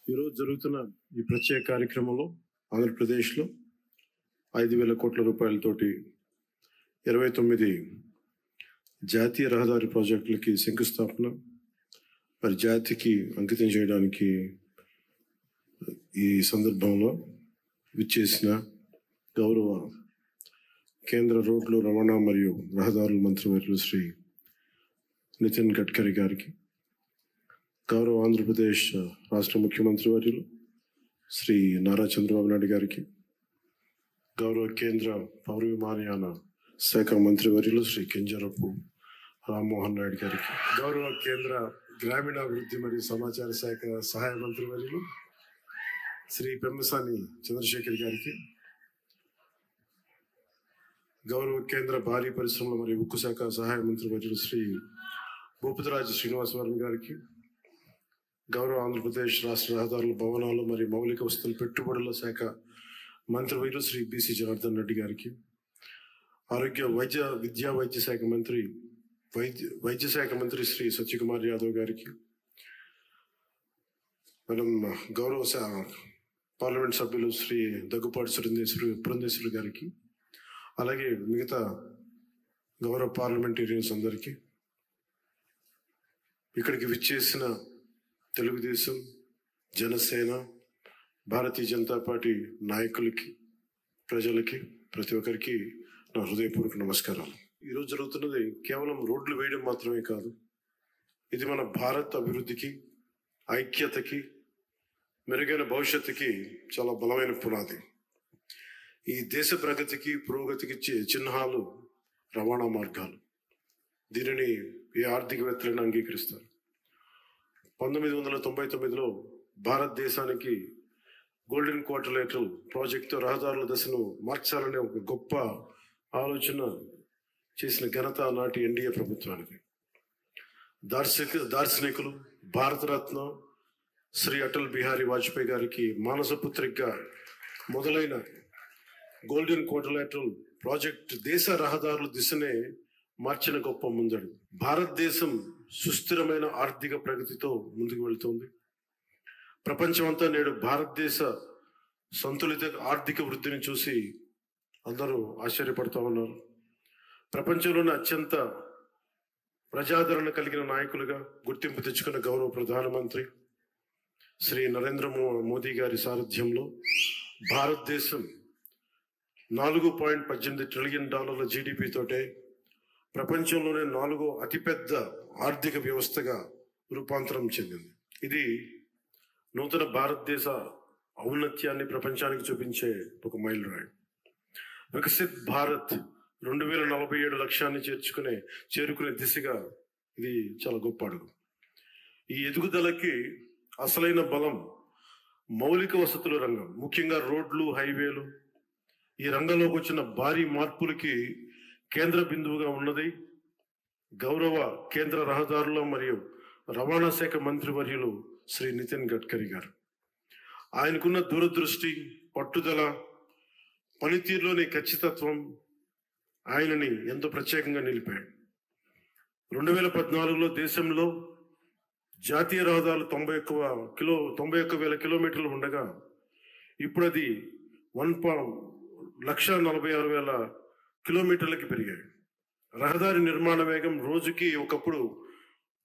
ఈరోజు జరుగుతున్న ఈ ప్రత్యేక కార్యక్రమంలో ఆంధ్రప్రదేశ్లో 5,000 కోట్ల రూపాయలతోటి 29 జాతీయ రహదారి ప్రాజెక్టులకి శంకుస్థాపన మరి జాతికి అంకితం చేయడానికి ఈ సందర్భంలో విచ్చేసిన గౌరవ కేంద్ర రోడ్లు రవాణా మరియు రహదారుల మంత్రివర్యులు శ్రీ నితిన్ గడ్కరీ గారికి, గౌరవ ఆంధ్రప్రదేశ్ రాష్ట్ర ముఖ్యమంత్రి వర్యులు శ్రీ నారా చంద్రబాబు నాయుడు గారికి, గౌరవ కేంద్ర పౌర విమానయాన శాఖ మంత్రి వర్యులు శ్రీ కింజరపు రామ్మోహన్ నాయుడు గారికి, గౌరవ కేంద్ర గ్రామీణాభివృద్ధి మరియు సమాచార శాఖ సహాయ మంత్రి వర్యులు శ్రీ పెమ్మసాని చంద్రశేఖర్ గారికి, గౌరవ కేంద్ర భారీ పరిశ్రమల మరియు ఉక్కు శాఖ సహాయ మంత్రి వర్యులు శ్రీ భూపతిరాజు శ్రీనివాసవరం గారికి, గౌరవ ఆంధ్రప్రదేశ్ రాష్ట్ర రహదారుల భవనాలు మరియు మౌలిక వస్తువుల పెట్టుబడుల శాఖ మంత్రివర్యులు శ్రీ బీసీ జనార్దన్ రెడ్డి గారికి, ఆరోగ్య వైద్య శాఖ మంత్రి వైద్య శాఖ మంత్రి శ్రీ సత్యకుమార్ యాదవ్ గారికి, మనం గౌరవ పార్లమెంట్ సభ్యులు శ్రీ దగ్గుపాటి పురంధేశ్వరి గారికి, అలాగే మిగతా గౌరవ పార్లమెంటేరియన్స్ అందరికీ, ఇక్కడికి విచ్చేసిన తెలుగుదేశం, జనసేన, భారతీయ జనతా పార్టీ నాయకులకి, ప్రజలకి, ప్రతి ఒక్కరికి నా హృదయపూర్వక నమస్కారాలు. ఈరోజు జరుగుతున్నది కేవలం రోడ్లు వేయడం మాత్రమే కాదు, ఇది మన భారత్ అభివృద్ధికి, ఐక్యతకి, మెరుగైన భవిష్యత్తుకి చాలా బలమైన పునాది. ఈ దేశ ప్రగతికి, పురోగతికి చిహ్నాలు రవాణా మార్గాలు. దీనిని ఏ ఆర్థికవేత్తలను అంగీకరిస్తారు. 1999లో భారతదేశానికి గోల్డెన్ క్వార్టర్లేటరల్ ప్రాజెక్టు రహదారుల దశను మార్చాలనే ఒక గొప్ప ఆలోచన చేసిన ఘనత నాటి ఎన్డీఏ ప్రభుత్వానికి. దార్శనికులు భారతరత్న శ్రీ అటల్ బిహారీ వాజ్పేయి గారికి మానసపుత్రికగా మొదలైన గోల్డెన్ క్వార్టర్లేటరల్ ప్రాజెక్ట్ దేశ రహదారుల దిశనే మార్చిన గొప్ప ముందడు. భారతదేశం సుస్థిరమైన ఆర్థిక ప్రగతితో ముందుకు వెళ్తోంది. ప్రపంచమంతా నేడు భారతదేశ సంతులిత ఆర్థిక వృద్ధిని చూసి అందరూ ఆశ్చర్యపడుతూ ఉన్నారు. ప్రపంచంలోని అత్యంత ప్రజాదరణ కలిగిన నాయకులుగా గుర్తింపు తెచ్చుకున్న గౌరవ ప్రధానమంత్రి శ్రీ నరేంద్ర మోదీ గారి సారథ్యంలో భారతదేశం $4.18 ట్రిలియన్ జీడిపి తోటే ప్రపంచంలోనే 4వ అతిపెద్ద ఆర్థిక వ్యవస్థగా రూపాంతరం చెందింది. ఇది నూతన భారతదేశ ఔన్నత్యాన్ని ప్రపంచానికి చూపించే ఒక మైలురాయి. వికసిత్ భారత్ 2047 లక్ష్యాన్ని చేరుకునే దిశగా ఇది చాలా గొప్ప అడుగు. ఈ ఎదుగుదలకి అసలైన బలం మౌలిక వసతుల రంగం, ముఖ్యంగా రోడ్లు, హైవేలు. ఈ రంగంలోకి వచ్చిన భారీ మార్పులకి కేంద్ర బిందువుగా ఉన్నది గౌరవ కేంద్ర రహదారుల మరియు రవాణా శాఖ మంత్రివర్యులు శ్రీ నితిన్ గడ్కరీ గారు. ఆయనకున్న దూరదృష్టి, పట్టుదల, పనితీరులోని ఖచ్చితత్వం ఆయనని ఎంతో ప్రత్యేకంగా నిలిపాడు. 2014లో దేశంలో జాతీయ రహదారులు 91,000 కిలోమీటర్లు ఉండగా ఇప్పుడు అది 1,46,000 కిలోమీటర్లకి పెరిగాయి. రహదారి నిర్మాణ వేగం రోజుకి ఒకప్పుడు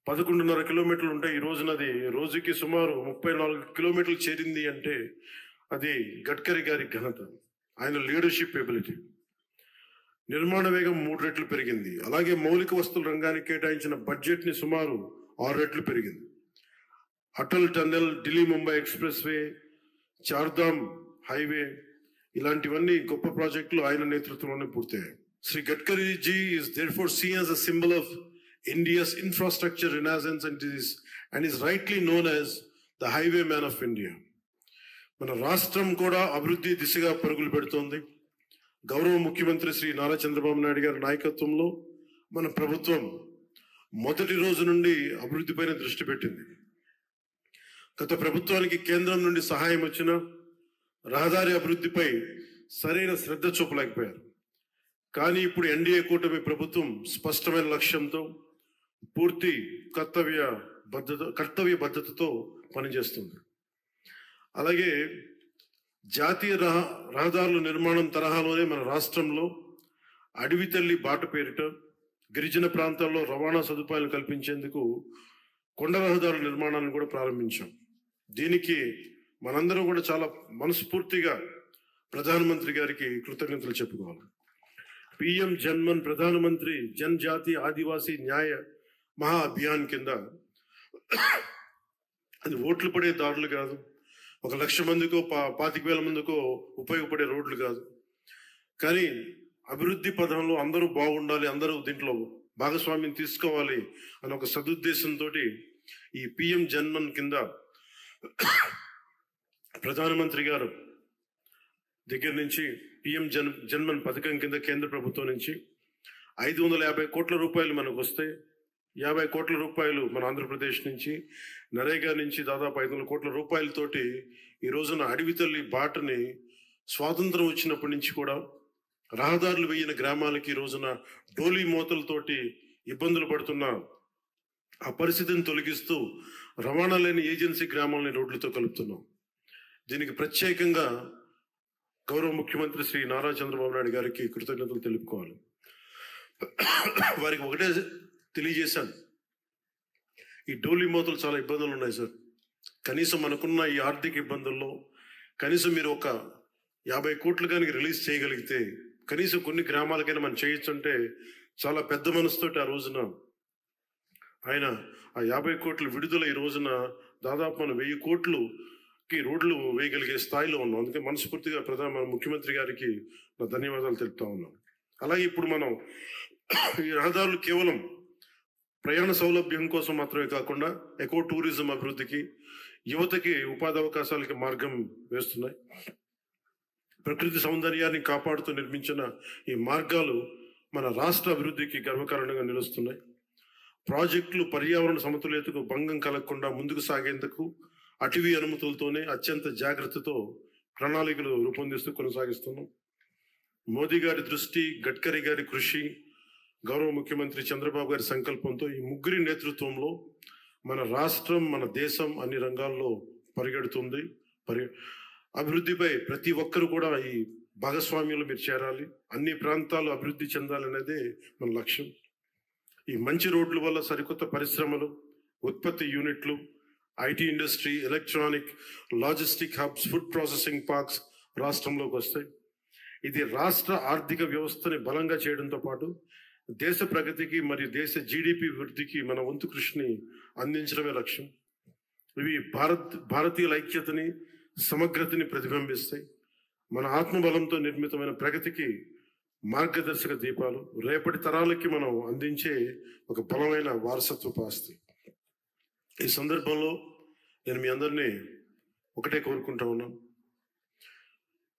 11.5 కిలోమీటర్లు ఉంటాయి. ఈ రోజునది రోజుకి సుమారు 34 కిలోమీటర్లు చేరింది అంటే అది గడ్కరీ గారి ఘనత, ఆయన లీడర్షిప్ ఎబిలిటీ. నిర్మాణ వేగం 3 రెట్లు పెరిగింది. అలాగే మౌలిక వస్తువుల రంగానికి కేటాయించిన బడ్జెట్ ని సుమారు 6 రెట్లు పెరిగింది. Atal tunnel, Delhi Mumbai expressway, Chardham highway ఇలాంటివన్నీ గొప్ప ప్రాజెక్టులు ఆయన నేతృత్వంలోనే పూర్తయ్యాయి. Sri Gadkari ji is therefore seen as a symbol of India's infrastructure renaissance and is rightly known as the highwayman of India. మన రాష్ట్రం కూడా అభివృద్ధి దిశగా పరుగులు పెడుతోంది. గౌరవ ముఖ్యమంత్రి శ్రీ నారా చంద్రబాబు నాయుడు గారి నాయకత్వంలో మన ప్రభుత్వం మొదటి రోజు నుండి అభివృద్ధి పైన దృష్టి పెట్టింది. గత ప్రభుత్వానికి కేంద్రం నుండి సహాయం వచ్చిన రహదారి అభివృద్ధిపై సరైన శ్రద్ధ చూపలేకపోయారు. కానీ ఇప్పుడు ఎన్డీఏ కూటమి ప్రభుత్వం స్పష్టమైన లక్ష్యంతో పూర్తి కర్తవ్య బద్ధతతో పనిచేస్తుంది. అలాగే జాతీయ రహదారుల నిర్మాణం తరహాలోనే మన రాష్ట్రంలో అడవి తల్లి బాట పేరిట గిరిజన ప్రాంతాల్లో రవాణా సదుపాయాలు కల్పించేందుకు కొండ రహదారుల నిర్మాణాన్ని కూడా ప్రారంభించాం. దీనికి మనందరం కూడా చాలా మనస్ఫూర్తిగా ప్రధానమంత్రి గారికి కృతజ్ఞతలు చెప్పుకోవాలి. పిఎం జన్మన్ ప్రధానమంత్రి జనజాతి ఆదివాసీ న్యాయ మహా అభియాన్ కింద అది ఓట్లు పడే దారులు కాదు, 1,00,000 మందికో 25,000 మందికో ఉపయోగపడే రోడ్లు కాదు. కానీ అభివృద్ధి పథంలో అందరూ బాగుండాలి, అందరూ దీంట్లో భాగస్వామ్యం తీసుకోవాలి అనే ఒక సదుద్దేశంతో ఈ పిఎం జన్మన్ కింద ప్రధానమంత్రి గారు దగ్గర నుంచి పిఎం జన్మన్ పథకం కింద కేంద్ర ప్రభుత్వం నుంచి 550 కోట్ల రూపాయలు మనకు వస్తే 50 కోట్ల రూపాయలు మన ఆంధ్రప్రదేశ్ నుంచి, నరేగా నుంచి దాదాపు 500 కోట్ల రూపాయలతోటి ఈ రోజున అడవి తల్లి బాటని స్వాతంత్రం వచ్చినప్పటి నుంచి కూడా రహదారులు వేయిన గ్రామాలకి ఈ రోజున డోలీ మోతలతోటి ఇబ్బందులు పడుతున్న ఆ పరిస్థితిని తొలగిస్తూ రవాణా లేని ఏజెన్సీ గ్రామాలని రోడ్లతో కలుపుతున్నాం. దీనికి ప్రత్యేకంగా గౌరవ ముఖ్యమంత్రి శ్రీ నారా చంద్రబాబు నాయుడు గారికి కృతజ్ఞతలు తెలుపుకోవాలి. వారికి ఒకటే తెలియజేశాను, ఈ డోలీ మోతలు చాలా ఇబ్బందులు ఉన్నాయి సార్. కనీసం మనకున్న ఈ ఆర్థిక ఇబ్బందుల్లో కనీసం మీరు ఒక 50 కోట్లు కానీ రిలీజ్ చేయగలిగితే కనీసం కొన్ని గ్రామాలకైనా మనం చేయొచ్చు అంటే చాలా పెద్ద మనసుతోటి ఆ రోజున ఆయన ఆ 50 కోట్ల విడుదల ఈ రోజున దాదాపు మనం 1000 కోట్లుకి రోడ్లు వేయగలిగే స్థాయిలో ఉన్నాం. అందుకే మనస్ఫూర్తిగా మన ముఖ్యమంత్రి గారికి నా ధన్యవాదాలు తెలుపుతా ఉన్నాం. అలాగే ఇప్పుడు మనం ఈ రహదారులు కేవలం ప్రయాణ సౌలభ్యం కోసం మాత్రమే కాకుండా ఎకో టూరిజం అభివృద్ధికి, యువతకి ఉపాధి అవకాశాలకి మార్గం వేస్తున్నాయి. ప్రకృతి సౌందర్యాన్ని కాపాడుతూ నిర్మించిన ఈ మార్గాలు మన రాష్ట్ర అభివృద్ధికి గర్వకారణంగా నిలుస్తున్నాయి. ప్రాజెక్టులు పర్యావరణ సమతుల్యతకు భంగం కలగకుండా ముందుకు సాగేందుకు అటవీ అనుమతులతోనే అత్యంత జాగ్రత్తతో ప్రణాళికలు రూపొందిస్తూ కొనసాగిస్తున్నాం. మోదీ గారి దృష్టి, గడ్కరీ గారి కృషి, గౌరవ ముఖ్యమంత్రి చంద్రబాబు గారి సంకల్పంతో ఈ ముగ్గురి నేతృత్వంలో మన రాష్ట్రం, మన దేశం అన్ని రంగాల్లో పరిగెడుతుంది. అభివృద్ధిపై ప్రతి ఒక్కరు కూడా ఈ భాగస్వామ్యంలో మీరు చేరాలి, అన్ని ప్రాంతాలు అభివృద్ధి చెందాలనేదే మన లక్ష్యం. ఈ మంచి రోడ్ల వల్ల సరికొత్త పరిశ్రమలు, ఉత్పత్తి యూనిట్లు, IT industry, electronic, logistic hubs, food processing parks రాష్ట్రంలోకి వస్తాయి. ఇది రాష్ట్ర ఆర్థిక వ్యవస్థని బలంగా చేయడంతో పాటు దేశ ప్రగతికి మరియు దేశ జీడిపి వృద్ధికి మన వంతు కృషిని అందించడమే లక్ష్యం. ఇవి భారతీయుల ఐక్యతని, సమగ్రతని ప్రతిబింబిస్తాయి. మన ఆత్మబలంతో నిర్మితమైన ప్రగతికి మార్గదర్శక దీపాలు, రేపటి తరాలకి మనం అందించే ఒక బలమైన వారసత్వపు ఆస్తి. ఈ సందర్భంలో నేను మీ అందరినీ ఒకటే కోరుకుంటా ఉన్నాను.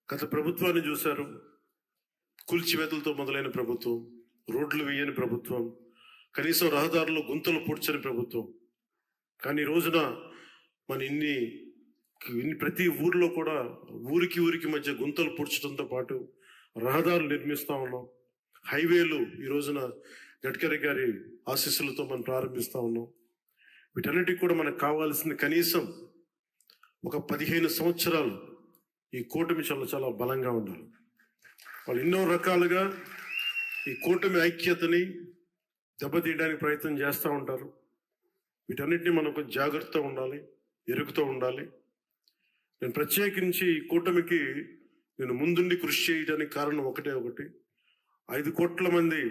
గత ప్రభుత్వాన్ని చూశారు, కూల్చివేతలతో మొదలైన ప్రభుత్వం, రోడ్లు వేయని ప్రభుత్వం, కనీసం రహదారుల్లో గుంతలు పూడ్చని ప్రభుత్వం. కానీ ఈ రోజున మన ఇన్ని ప్రతి ఊరిలో కూడా ఊరికి మధ్య గుంతలు పూడ్చడంతో పాటు రహదారులు నిర్మిస్తూ ఉన్నాం. హైవేలు ఈ రోజున గడ్కరీ గారి ఆశీస్సులతో మనం ప్రారంభిస్తూ ఉన్నాం. వీటన్నిటికి కూడా మనకు కావాల్సింది కనీసం ఒక 15 సంవత్సరాలు ఈ కూటమి చాలా బలంగా ఉండాలి. వాళ్ళు ఎన్నో రకాలుగా ఈ కూటమి ఐక్యతని దెబ్బతీయడానికి ప్రయత్నం చేస్తూ ఉంటారు. వీటన్నిటిని మనం కొంచెం జాగ్రత్తగా ఉండాలి, ఎరుగుతూ ఉండాలి. నేను ప్రత్యేకించి ఈ కూటమికి నేను ముందుండి కృషి చేయడానికి కారణం ఒకటి, 5 కోట్ల మంది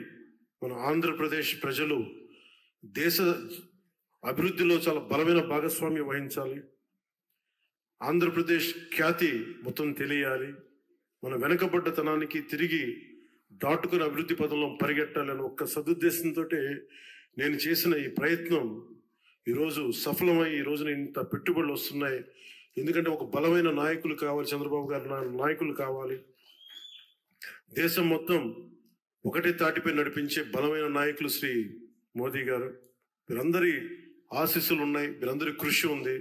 మన ఆంధ్రప్రదేశ్ ప్రజలు దేశ అభివృద్ధిలో చాలా బలమైన భాగస్వామ్యం వహించాలి. ఆంధ్రప్రదేశ్ ఖ్యాతి మొత్తం తెలియాలి. మన వెనకబడ్డతనానికి తిరిగి దాటుకుని అభివృద్ధి పదంలో పరిగెట్టాలని ఒక్క సదుద్దేశంతో నేను చేసిన ఈ ప్రయత్నం ఈరోజు సఫలమై ఈ రోజున ఇంత పెట్టుబడులు వస్తున్నాయి. ఎందుకంటే ఒక బలమైన నాయకులు కావాలి, చంద్రబాబు గారు నాయకులు కావాలి. దేశం మొత్తం ఒకటే తాటిపై నడిపించే బలమైన నాయకులు శ్రీ మోదీ గారు. వీరందరి ఆశీస్సులు ఉన్నాయి, వీరందరి కృషి ఉంది.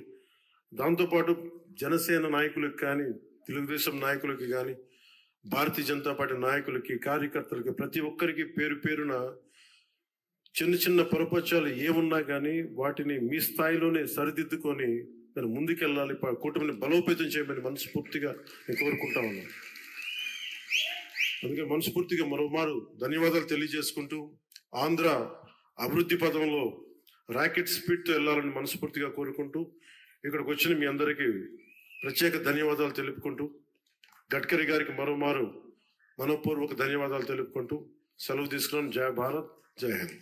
దాంతోపాటు జనసేన నాయకులకు కానీ, తెలుగుదేశం నాయకులకి కానీ, భారతీయ జనతా పార్టీ నాయకులకి, కార్యకర్తలకి, ప్రతి ఒక్కరికి పేరు పేరున చిన్న పొరపక్షాలు ఏమున్నా కానీ వాటిని మీ స్థాయిలోనే సరిదిద్దుకొని మీరు ముందుకెళ్ళాలి, కూటమిని బలోపేతం చేయమని మనస్ఫూర్తిగా నేను కోరుకుంటా ఉన్నాను. అందుకే మనస్ఫూర్తిగా మరోమారు ధన్యవాదాలు తెలియజేసుకుంటూ ఆంధ్ర అభివృద్ధి పదంలో రాకెట్ స్పీడ్తో వెళ్ళాలని మనస్ఫూర్తిగా కోరుకుంటూ ఇక్కడికి వచ్చిన మీ అందరికీ ప్రత్యేక ధన్యవాదాలు తెలుపుకుంటూ గడ్కరీ గారికి మరోమారు మనపూర్వక ధన్యవాదాలు తెలుపుకుంటూ సెలవు తీసుకున్నాను. జై భారత్, జై హింద్.